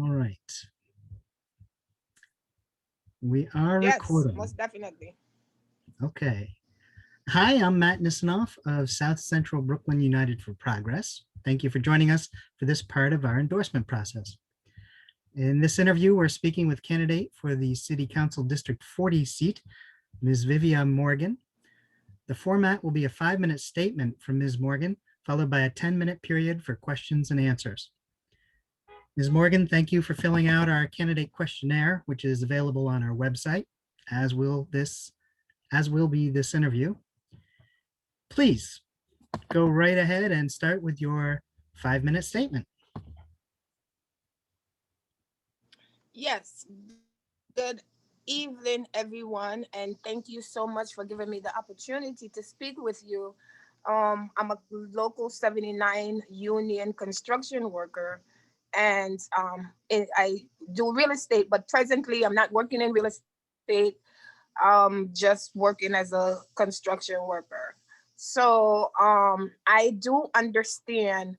All right. We are Yes, recording. most definitely. Okay. Hi, I'm Matt Nisanoff of South Central Brooklyn United for Progress. Thank you for joining us for this part of our endorsement process. In this interview, we're speaking with candidate for the City Council District 40 seat, Ms. Vivia Morgan. The format will be a 5-minute statement from Ms. Morgan, followed by a 10-minute period for questions and answers. Ms. Morgan, thank you for filling out our candidate questionnaire, which is available on our website, as will be this interview. Please go right ahead and start with your 5-minute statement. Yes, good evening, everyone, and thank you so much for giving me the opportunity to speak with you. I'm a local 79 union construction worker, and I do real estate, but presently I'm not working in real estate. Just working as a construction worker. So I do understand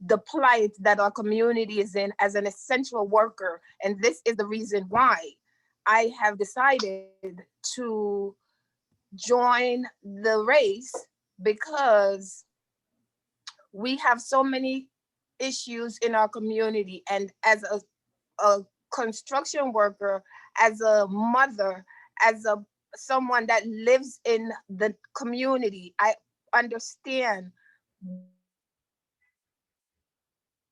the plight that our community is in as an essential worker. And this is the reason why I have decided to join the race, because we have so many issues in our community. And as a construction worker, as a mother, as a someone that lives in the community, I understand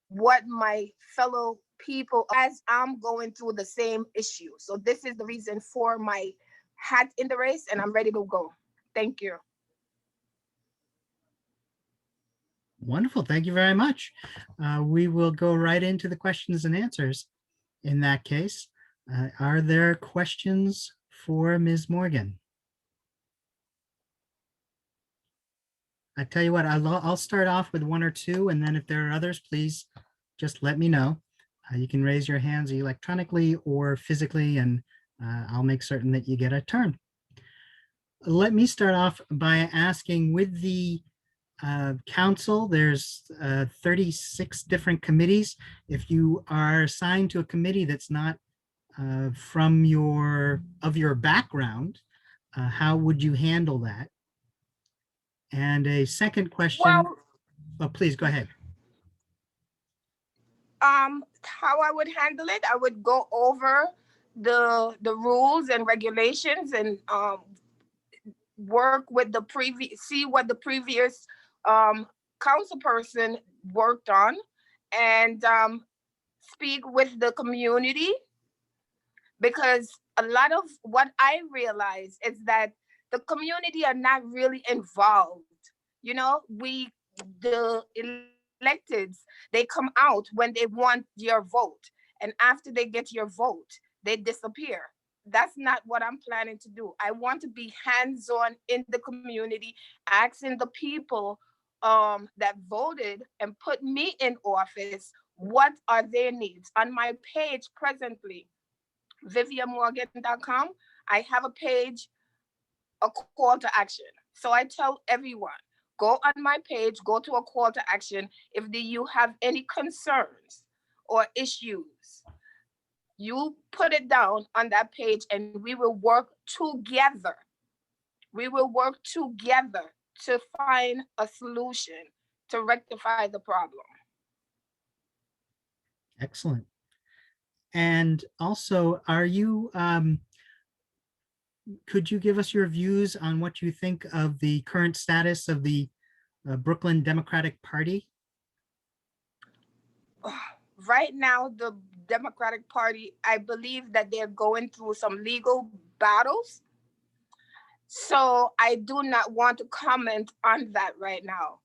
what my fellow people as I'm going through the same issue. So this is the reason for my hat in the race, and I'm ready to go. Thank you. Wonderful. Thank you very much. We will go right into the questions and answers. In that case, are there questions for Ms. Morgan? I tell you what, I'll start off with one or two, and then if there are others, please just let me know. You can raise your hands electronically or physically, and I'll make certain that you get a turn. Let me start off by asking, with the council, there's 36 different committees. If you are assigned to a committee that's not from your background, how would you handle that? And a second question, Well, oh, please go ahead. how I would handle it, I would go over the rules and regulations, and work with the previous, see what the previous um, council person worked on, and speak with the community, because a lot of what I realize is that the community are not really involved. You know, the electeds, they come out when they want your vote. And after they get your vote, they disappear. That's not what I'm planning to do. I want to be hands on in the community, asking the people that voted and put me in office what are their needs. On my page presently, viviamorgan.com, I have a page, a call to action. So I tell everyone, go on my page, go to a call to action if you have any concerns or issues. You put it down on that page and we will work together. We will work together to find a solution to rectify the problem. Excellent. And also, could you give us your views on what you think of the current status of the Brooklyn Democratic Party? Right now, the Democratic Party, I believe that they're going through some legal battles. So I do not want to comment on that right now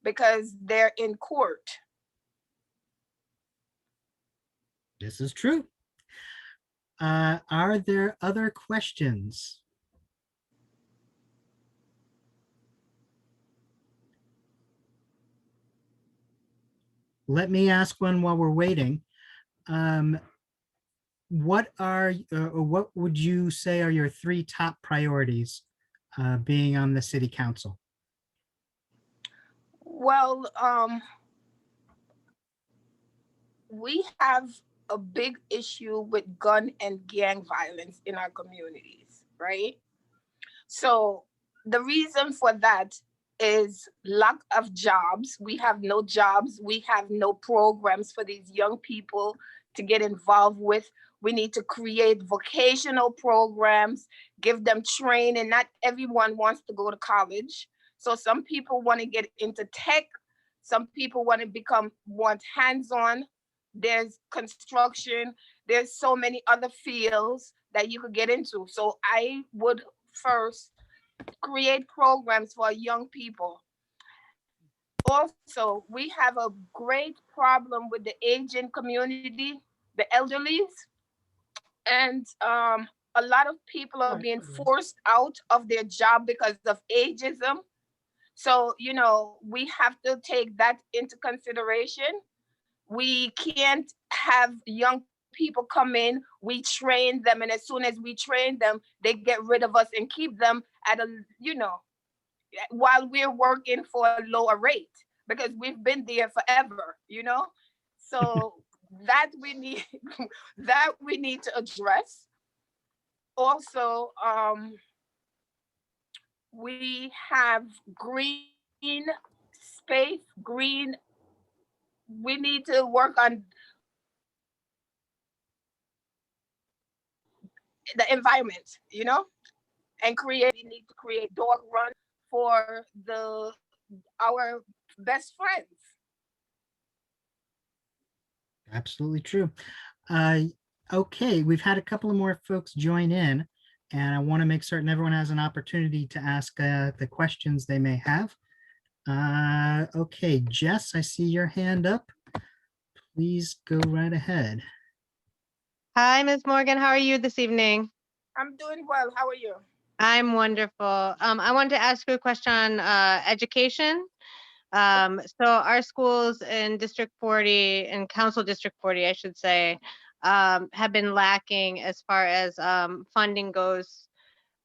because they're in court. This is true. Are there other questions? Let me ask one while we're waiting. Um, what would you say are your 3 top priorities being on the city council? Well, we have a big issue with gun and gang violence in our communities, right? So the reason for that is lack of jobs. We have no jobs. We have no programs for these young people to get involved with. We need to create vocational programs, give them training. Not everyone wants to go to college. So some people want to get into tech. Some people want hands-on. There's construction. There's so many other fields that you could get into. So I would first create programs for young people. Also, we have a great problem with the aging community, the elderlies, and a lot of people are being forced out of their job because of ageism. So, we have to take that into consideration. We can't have young people come in, we train them, and as soon as we train them, they get rid of us and keep them at a, you know, while we're working for a lower rate because we've been there forever. So that we need that we need to address. Also, we have green space, green. We need to work on the environment, and create. We need to create dog run for our best friends. Absolutely true. Uh, okay, we've had a couple of more folks join in, and I want to make certain everyone has an opportunity to ask the questions they may have. Okay, Jess, I see your hand up. Please go right ahead. Hi, Ms. Morgan. How are you this evening? I'm doing well. How are you? I'm wonderful. I wanted to ask you a question on education. So our schools in District 40 and Council District 40, I should say, have been lacking as far as funding goes,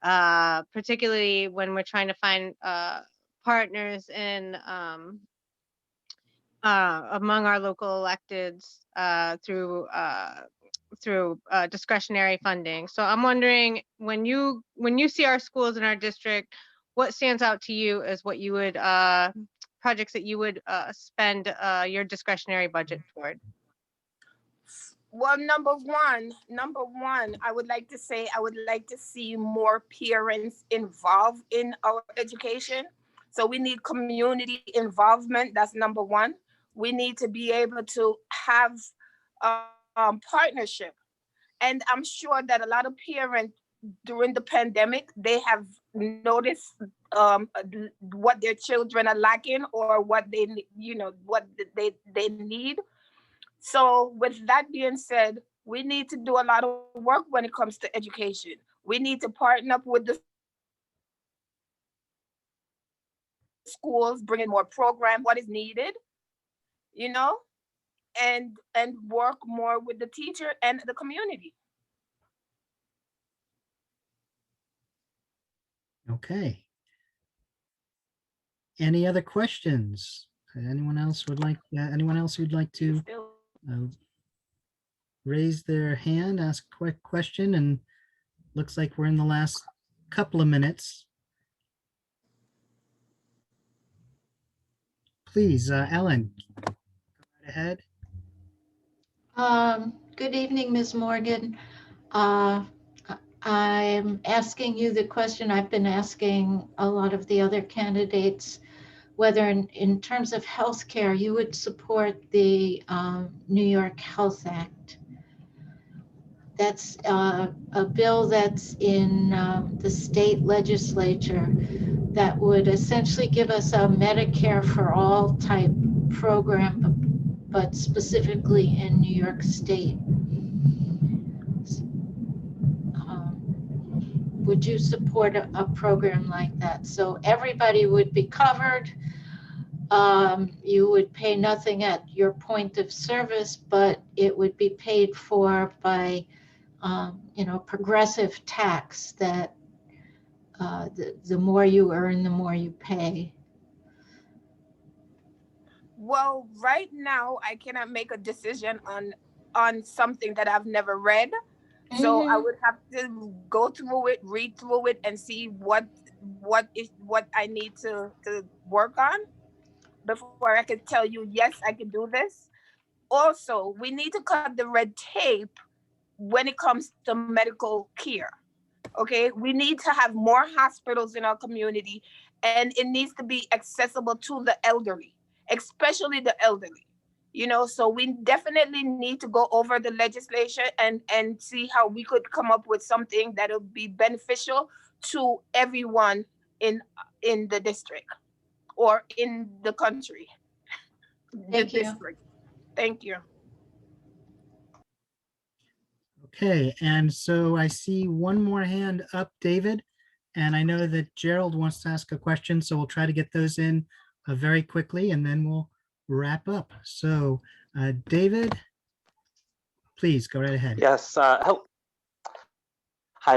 particularly when we're trying to find partners in among our local electeds through discretionary funding. So I'm wondering, when you see our schools in our district, what stands out to you as what you would projects that you would spend your discretionary budget toward? Well, number one, I would like to say I would like to see more parents involved in our education. So we need community involvement. That's number one. We need to be able to have partnership. And I'm sure that a lot of parents during the pandemic, they have noticed what their children are lacking or what they need. So, with that being said, we need to do a lot of work when it comes to education. We need to partner up with the schools, bring in more programs, what is needed, you know, and work more with the teacher and the community. Okay. Any other questions? Anyone else who'd like to uh, raise their hand, ask a quick question? And looks like we're in the last couple of minutes. Please, Ellen, go right ahead. Good evening, Ms. Morgan. Uh, I'm asking you the question I've been asking a lot of the other candidates, whether in terms of healthcare, you would support the New York Health Act. That's a bill that's in the state legislature that would essentially give us a Medicare for all type program, but specifically in New York State. Would you support a program like that? So everybody would be covered. You would pay nothing at your point of service, but it would be paid for by, progressive tax that the more you earn, the more you pay. Well, right now I cannot make a decision on something that I've never read. So I Mhm. would have to go through it, read through it, and see what I need to work on before I could tell you yes, I can do this. Also, we need to cut the red tape when it comes to medical care. Okay, we need to have more hospitals in our community, and it needs to be accessible to the elderly, especially the elderly. So we definitely need to go over the legislation and see how we could come up with something that'll be beneficial to everyone in the district or in the country, the Thank you. district. Thank you. Okay, and so I see one more hand up, David. And I know that Gerald wants to ask a question, so we'll try to get those in very quickly and then we'll wrap up. So David, please go right ahead. Yes. Hi,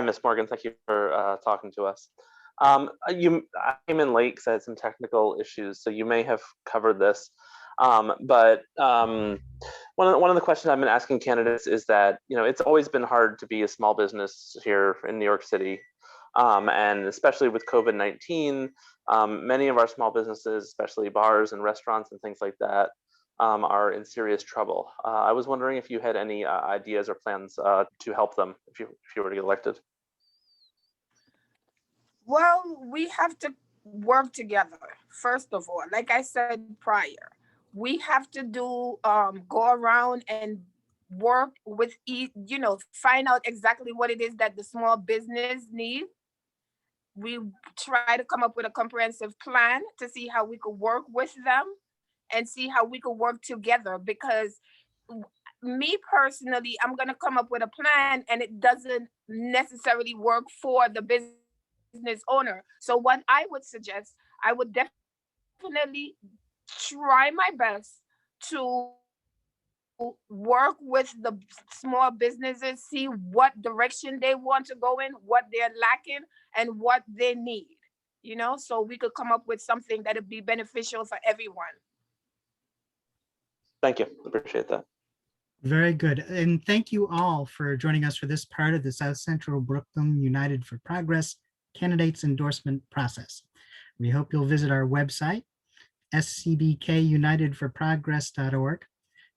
Miss Morgan. Thank you for talking to us. I came in late because I had some technical issues, so you may have covered this. But one of the questions I've been asking candidates is that it's always been hard to be a small business here in New York City, and especially with COVID-19, many of our small businesses, especially bars and restaurants and things like that, are in serious trouble. I was wondering if you had any ideas or plans to help them if you were to get elected. Well, we have to work together. First of all, like I said prior, we have to go around and work with find out exactly what it is that the small business need. We try to come up with a comprehensive plan to see how we could work with them and see how we could work together, because me personally, I'm going to come up with a plan and it doesn't necessarily work for the business owner. So what I would suggest, I would definitely try my best to work with the small businesses, see what direction they want to go in, what they're lacking, and what they need. So we could come up with something that would be beneficial for everyone. Thank you. Appreciate that. Very good. And thank you all for joining us for this part of the South Central Brooklyn United for Progress candidates endorsement process. We hope you'll visit our website, scbkunitedforprogress.org,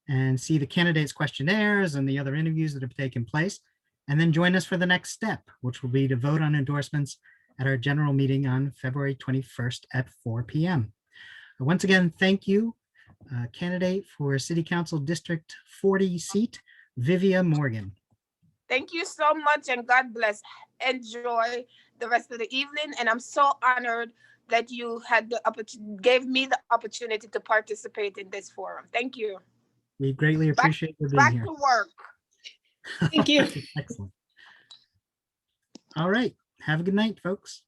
and see the candidates questionnaires and the other interviews that have taken place. And then join us for the next step, which will be to vote on endorsements at our general meeting on February 21st at 4 p.m. Once again, thank you, candidate for City Council District 40 seat, Vivia Morgan. Thank you so much, and God bless. Enjoy the rest of the evening, and I'm so honored that you had gave me the opportunity to participate in this forum. Thank you. We greatly Back, appreciate you being back here. to work. Thank you. Excellent. All right. Have a good night, folks.